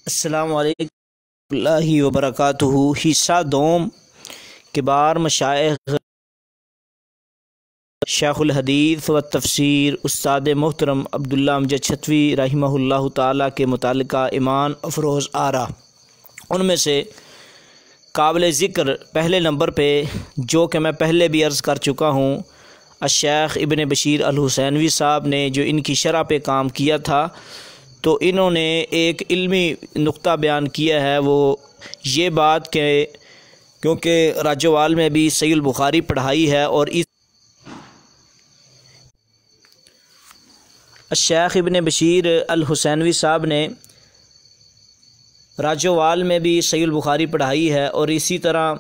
अस्सलामु अलैकुम वरहमतुल्लाहि वबरकातुहू। हिस्सा दोम किबार मशाइख शेखुल हदीस व तफसीर उस्ताद मोहतरम अब्दुल्ला अमजद छतवी रहिमहुल्लाह ताला के मुतालिका ईमान अफरोज़ आरा। उनमें से काबिल ज़िक्र पहले नंबर पे, जो कि मैं पहले भी अर्ज़ कर चुका हूँ, शेख इब्न बशीर अल हुसैनवी साहब ने जो इनकी शरह पे काम किया था, तो इन्होंने एक इल्मी नुक्ता बयान किया है। वो ये बात कि क्योंकि राजवाल में भी सहीह बुखारी पढ़ाई है और इस शेख इब्न बशीर अल हुसैनवी साहब ने राजवाल में भी सहीह बुखारी पढ़ाई है और इसी तरह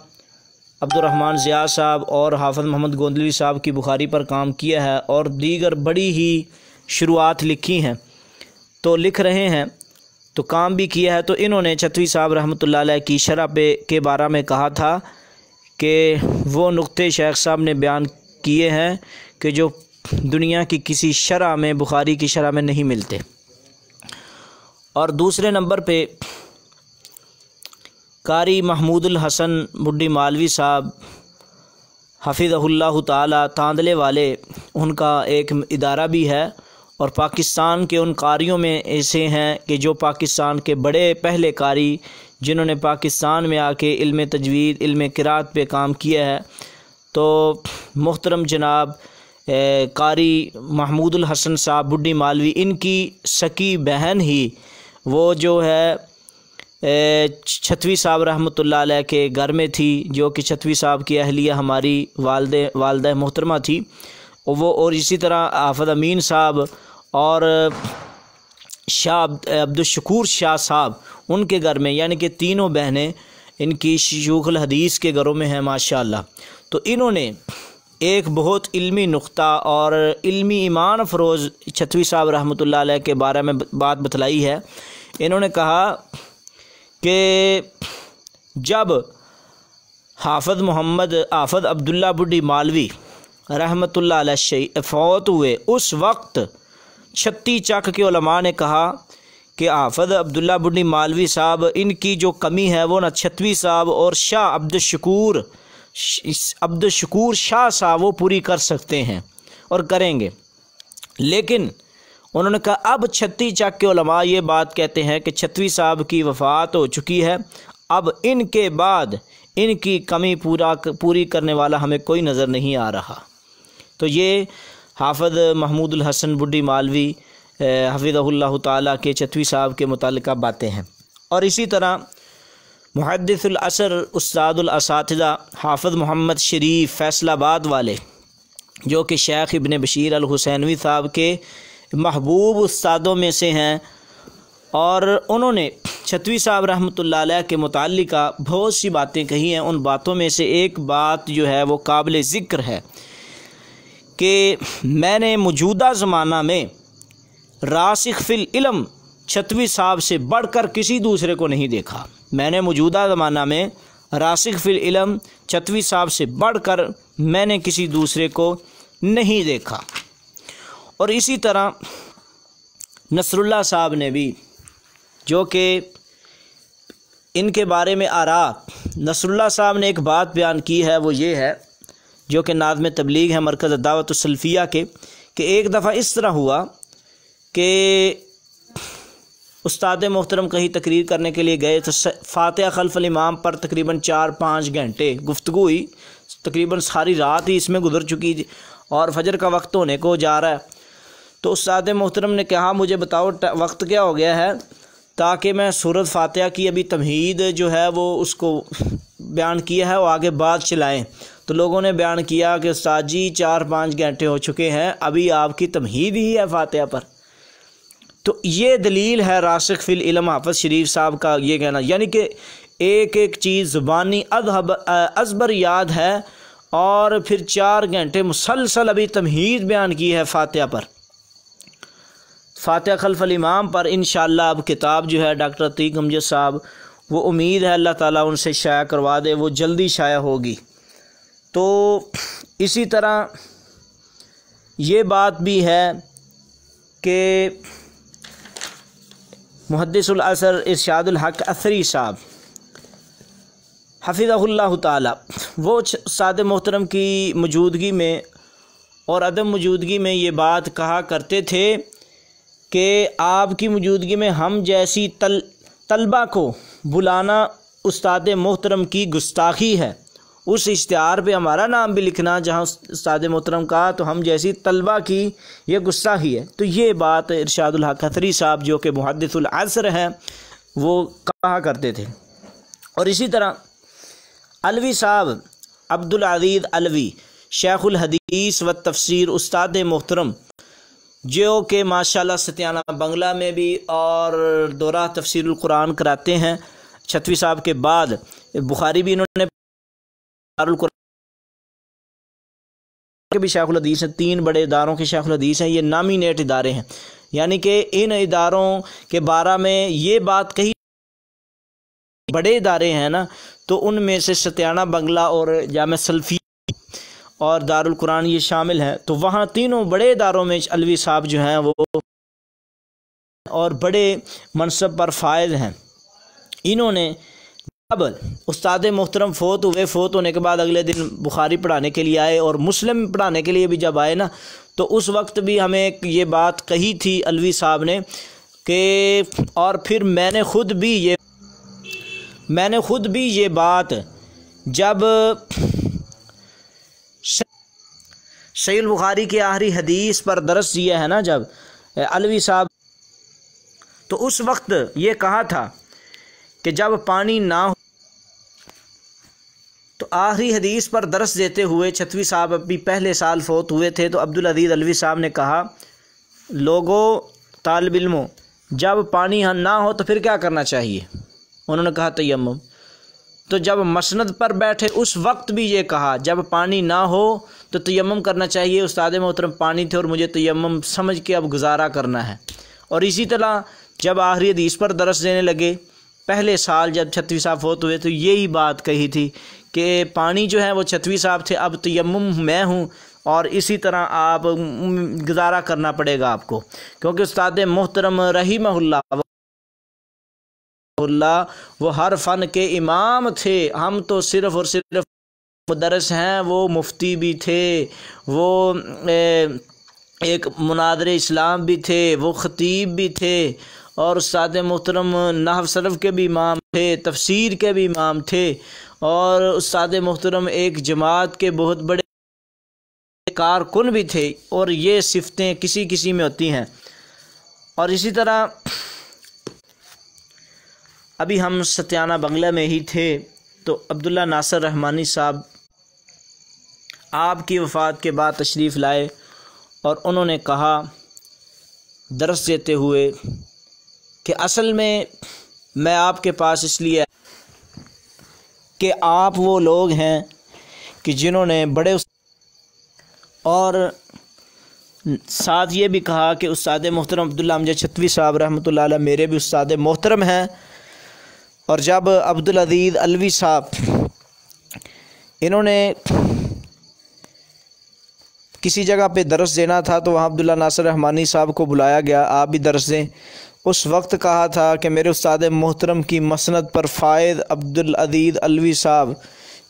अब्दुर्रहमान ज़िया साहब और हाफ़िज़ मोहम्मद गोंदली साहब की बुखारी पर काम किया है और दीगर बड़ी ही शुरुआत लिखी हैं, तो लिख रहे हैं, तो काम भी किया है। तो इन्होंने छतवी साहब रहमतुल्लाह अलैह की शरह पे के बारे में कहा था कि वो नुक्ते शेख साहब ने बयान किए हैं कि जो दुनिया की किसी शरह में, बुखारी की शरह में नहीं मिलते। और दूसरे नंबर पे कारी महमूदुल हसन बुड्ढी मालवी साहब हफ़िज़हुल्लाह ताला तांदले वाले, उनका एक इदारा भी है और पाकिस्तान के उन कारियों में ऐसे हैं कि जो पाकिस्तान के बड़े पहले कारी, जिन्होंने पाकिस्तान में आके इल्म तजवीद, इल्म क़िराअत पे काम किया है। तो मुहतरम जनाब कारी महमूदुल हसन साहब बुड्ढी मालवी, इनकी सकी बहन ही वो जो है छतवी साहब रहमतुल्लाह अलैह के घर में थी, जो कि छतवी साहब की अहलिया हमारी वालदा मोहतरमा थी वो। और इसी तरह हाफ़िज़ अमीन साहब और शाह अब्दुल शाह साहब, उनके घर में, यानी कि तीनों बहनें इनकी शयूख़ुल हदीस के घरों में हैं माशाअल्लाह। तो इन्होंने एक बहुत इल्मी नुक्ता और इल्मी ईमान अफरोज़ छतवी साहब रहमतुल्लाह अलैह के बारे में बात बतलाई है। इन्होंने कहा कि जब हाफ़िज़ अब्दुल्ला बुड्ढी मालवी रहमतुल्लाह अलैह फ़ौत हुए, उस वक्त 36 चक के उलमा ने कहा कि हाफ़िज़ अब्दुल्ला बुड्ढी मालवी साहब, इनकी जो कमी है वो ना छतवी साहब और शाह अब्दुल शकूर शाह साहब वो पूरी कर सकते हैं और करेंगे। लेकिन उन्होंने कहा अब 36 चक के उलमा ये बात कहते हैं कि छतवी साहब की वफ़ात हो चुकी है, अब इनके बाद इनकी कमी पूरी करने वाला हमें कोई नज़र नहीं आ रहा। तो ये हाफ़िज़ महमूदुल हसन बुड्ढी मालवी हफ़िज़हुल्लाह ताला के छतवी साहब के मुतालिका बातें हैं। और इसी तरह मुहद्दिसुल असर उस्तादुल असातिज़ा हाफ़िज़ मोहम्मद शरीफ फैसलाबाद वाले, जो कि शेख इब्न बशीर अल हुसैनवी साहब के महबूब उस्तादों में से हैं, और उन्होंने छतवी साहब रहमतुल्लाह अलैह के मुतालिका बहुत सी बातें कही हैं। उन बातों में से एक बात जो है वो काबिल ज़िक्र है कि मैंने मौजूदा ज़माना में रासिख फिल इल्म छतवी साहब से बढ़कर किसी दूसरे को नहीं देखा। मैंने मौजूदा ज़माना में रासिख फिल इल्म छतवी साहब से बढ़कर मैंने किसी दूसरे को नहीं देखा। और इसी तरह नसरुल्लाह साहब ने भी, जो कि इनके बारे में आरा, नसरुल्लाह साहब ने एक बात बयान की है, वो ये है, जो कि नाज़िम तबलीग है मरकज़ दावत सल्फ़िया के, कि एक दफ़ा इस तरह हुआ कि उस्ताद मोहतरम कहीं तकरीर करने के लिए गए, तो फ़ातिहा खल्फ़ल इमाम पर तकरीबन 4-5 घंटे गुफ्तगू हुई, तकरीबन सारी रात ही इसमें गुजर चुकी और फजर का वक्त होने को जा रहा है। तो उस्ताद मोहतरम ने कहा मुझे बताओ वक्त क्या हो गया है, ताकि मैं सूरत फ़ातिहा की अभी तमहीद जो है वो उसको बयान किया है वो आगे बात चलाएँ। तो लोगों ने बयान किया कि उस्ताद जी 4-5 घंटे हो चुके हैं, अभी आपकी तमहीद ही है फ़ातिहा पर। तो ये दलील है रासिख फिल इल्म हाफ़िज़ शरीफ साहब का ये कहना, यानी कि एक एक चीज़ ज़ुबानी अज़बर याद है और फिर 4 घंटे मुसलसल अभी तमहीद बयान की है फ़ातिहा पर, फ़ातिहा खल्फ़ल इमाम पर। इंशाअल्लाह अब किताब जो है डॉक्टर अतीक अमजद साहब, वो उम्मीद है अल्लाह ताला उनसे शाया करवा दे, वो जल्दी शाया होगी। तो इसी तरह ये बात भी है कि मुहद्दिसुल असर इरशादुल हक असरी साहब हफ़िज़हुल्लाह ताला, वो उस्ताद मोहतरम की मौजूदगी में और अदम मौजूदगी में ये बात कहा करते थे कि आपकी मौजूदगी में हम जैसी तलबा को बुलाना उस्ताद मोहतरम की गुस्ताखी है। उस इश्तिहार पे हमारा नाम भी लिखना जहाँ उस्ताद मोहतरम का, तो हम जैसी तलबा की ये गुस्ताखी है। तो ये बात इरशादुल हक असरी साहब जो कि मुहद्दिसुल असर हैं वो कहा करते थे। और इसी तरह अलवी साहब अब्दुल अज़ीज़ अलवी शेखुल हदीस व तफसीर उस्ताद मोहतरम जो कि माशाल्लाह सतियाना बंगला में भी और दौरा तफसीरुल कुरान कराते हैं। छतवी साहब के बाद बुखारी भी इन्होंने के भी शेखुल हदीस हैं। 3 बड़े इदारों के शेखुल हदीस हैं। ये नामिनेट इदारे हैं, यानी कि इन इदारों के बारे में ये बात कही, बड़े इदारे हैं ना, तो उनमें से सतियाना बंगला और जामा सल्फी और दारुल कुरान ये शामिल हैं। तो वहाँ तीनों बड़े इदारों में अलवी साहब जो हैं वो और बड़े मनसब पर फायद हैं। इन्होंने अब उस्ताद मोहतरम फ़ौत हुए, फ़ौत होने के बाद अगले दिन बुखारी पढ़ाने के लिए आए और मुस्लिम पढ़ाने के लिए भी जब आए ना, तो उस वक्त भी हमें ये बात कही थी अलवी साहब ने कि, और फिर मैंने ख़ुद भी ये बात जब सहीह बुखारी की आखिरी हदीस पर दरस दिया है ना जब अलवी साहब, तो उस वक्त ये कहा था कि जब पानी ना हो, तो आखिरी हदीस पर दरस देते हुए छतवी साहब अभी पहले साल फ़ौत हुए थे। तो अब्दुल अज़ीज़ अलवी साहब ने कहा, लोगों तालिब इल्मों, जब पानी ना हो तो फिर क्या करना चाहिए? उन्होंने कहा तयम्मुम। तो जब मसनद पर बैठे उस वक्त भी ये कहा जब पानी ना हो तो तयम्मुम करना चाहिए। उस्ताद मोहतरम पानी थे और मुझे तयम्मुम समझ के अब गुजारा करना है। और इसी तरह जब आखिरी हदीस पर दरस देने लगे पहले साल जब छतवी साहब फ़ौत हुए, तो यही बात कही थी कि पानी जो है वो छतवी साहब थे, अब तयम्मुम मैं हूँ और इसी तरह आप गुजारा करना पड़ेगा आपको, क्योंकि उस्ताद मोहतरम रहीमहुल्लाह वो हर फ़न के इमाम थे। हम तो सिर्फ़ और सिर्फ मुदर्रिस हैं, वो मुफ्ती भी थे, वो एक मुनादिर इस्लाम भी थे, वो ख़तीब भी थे और उस्ताद मोहतरम नहव सरफ़ के भी इमाम थे, तफसीर के भी इमाम थे और उस्ताद मोहतरम एक जमात के बहुत बड़े कारकुन भी थे। और ये सिफ़तें किसी किसी में होती हैं। और इसी तरह अभी हम सतियाना बंगला में ही थे तो अब्दुल्ला नासिर रहमानी साहब आपकी वफ़ात के बाद तशरीफ़ लाए और उन्होंने कहा दरस देते हुए कि असल में मैं आपके पास इसलिए कि आप वो लोग हैं कि जिन्होंने बड़े, और साथ ये भी कहा कि उस्ताद मोहतरम अब्दुल्ला अमजद छतवी साहब रहमतुल्लाह अलैह मेरे भी उस्ताद मोहतरम हैं। और जब अब्दुल अज़ीज़ अलवी साहब इन्होंने किसी जगह पे दरस देना था तो वहाँ अब्दुल्ला नासिर रहमानी साहब को बुलाया गया, आप भी दरस दें। उस वक्त कहा था कि मेरे उस्ताद मोहतरम की मसनद पर फ़ायद अब्दुल अज़ीज़ अलवी साहब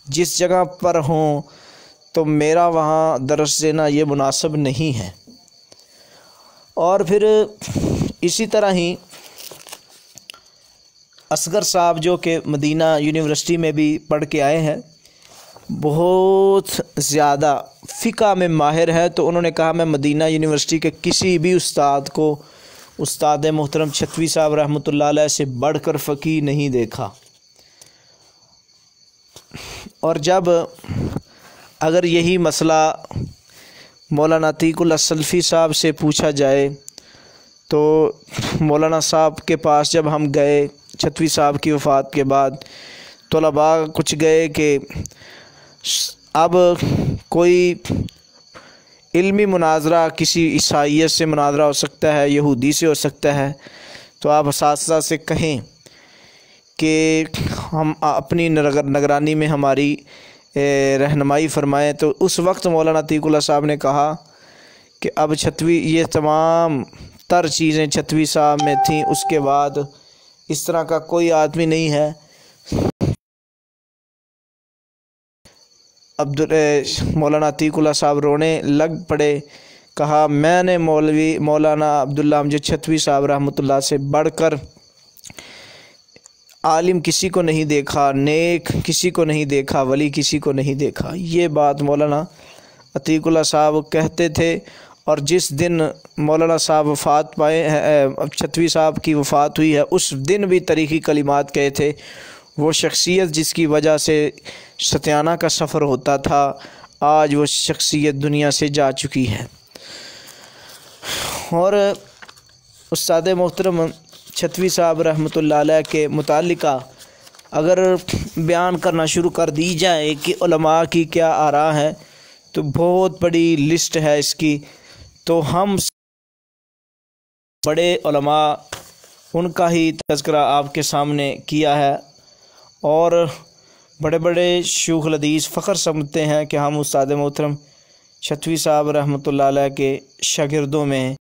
जिस जगह पर हों तो मेरा वहाँ दरस देना ये मुनासिब नहीं है। और फिर इसी तरह ही असगर साहब जो कि मदीना यूनिवर्सिटी में भी पढ़ के आए हैं, बहुत ज़्यादा फ़िक़ा में माहिर है, तो उन्होंने कहा मैं मदीना यूनिवर्सिटी के किसी भी उस्ताद को उस्ताद मोहतरम छतवी साहब रहमतुल्लाह अलैह से बढ़कर फ़क़ीह नहीं देखा। और जब अगर यही मसला मौलाना अतीकुल्लाह सल्फ़ी साहब से पूछा जाए तो मौलाना साहब के पास जब हम गए छतवी साहब की वफ़ात के बाद, तलबा कुछ गए कि अब कोई इल्मी मुनाजरा किसी ईसाईयत से मुनाजरा हो सकता है, यहूदी से हो सकता है, तो आप असातिज़ा से कहें कि हम अपनी निगरानी में हमारी रहनुमाई फ़रमाएँ। तो उस वक्त मौलाना अतीकुल्लाह साहब ने कहा कि अब छतवी ये तमाम तर चीज़ें छतवी साहब में थीं। उसके बाद इस तरह का कोई आदमी नहीं है। मौलाना अतीकुल्लाह साहब रोने लग पड़े। कहा, मैंने मौलाना अब्दुल्ला अमजद छतवी साहब रहमतुल्लाह से बढ़कर आलिम किसी को नहीं देखा, नेक किसी को नहीं देखा, वली किसी को नहीं देखा। ये बात मौलाना अतीकुल्लाह साहब कहते थे। और जिस दिन मौलाना साहब वफ़ात पाए हैं, छतवी साहब की वफ़ात हुई है, उस दिन भी तरीक़ी कलिमात कहे थे। वो शख्सियत जिसकी वजह से सत्याना का सफ़र होता था, आज वो शख्सियत दुनिया से जा चुकी है। और उस्ताद मोहतरम छतवी साहब रहमतुल्लाह अलैह के मुतालिका अगर बयान करना शुरू कर दी जाए कि उलमा की क्या आरा है, तो बहुत बड़ी लिस्ट है इसकी। तो हम बड़े उलमा उनका ही तज़किरा आपके सामने किया है। और बड़े बड़े शूख़ हदीस फ़ख्र समझते हैं कि हम उस्ताद मोहतरम छतवी साहब रहमतुल्लाह अलैह के शागिर्दों में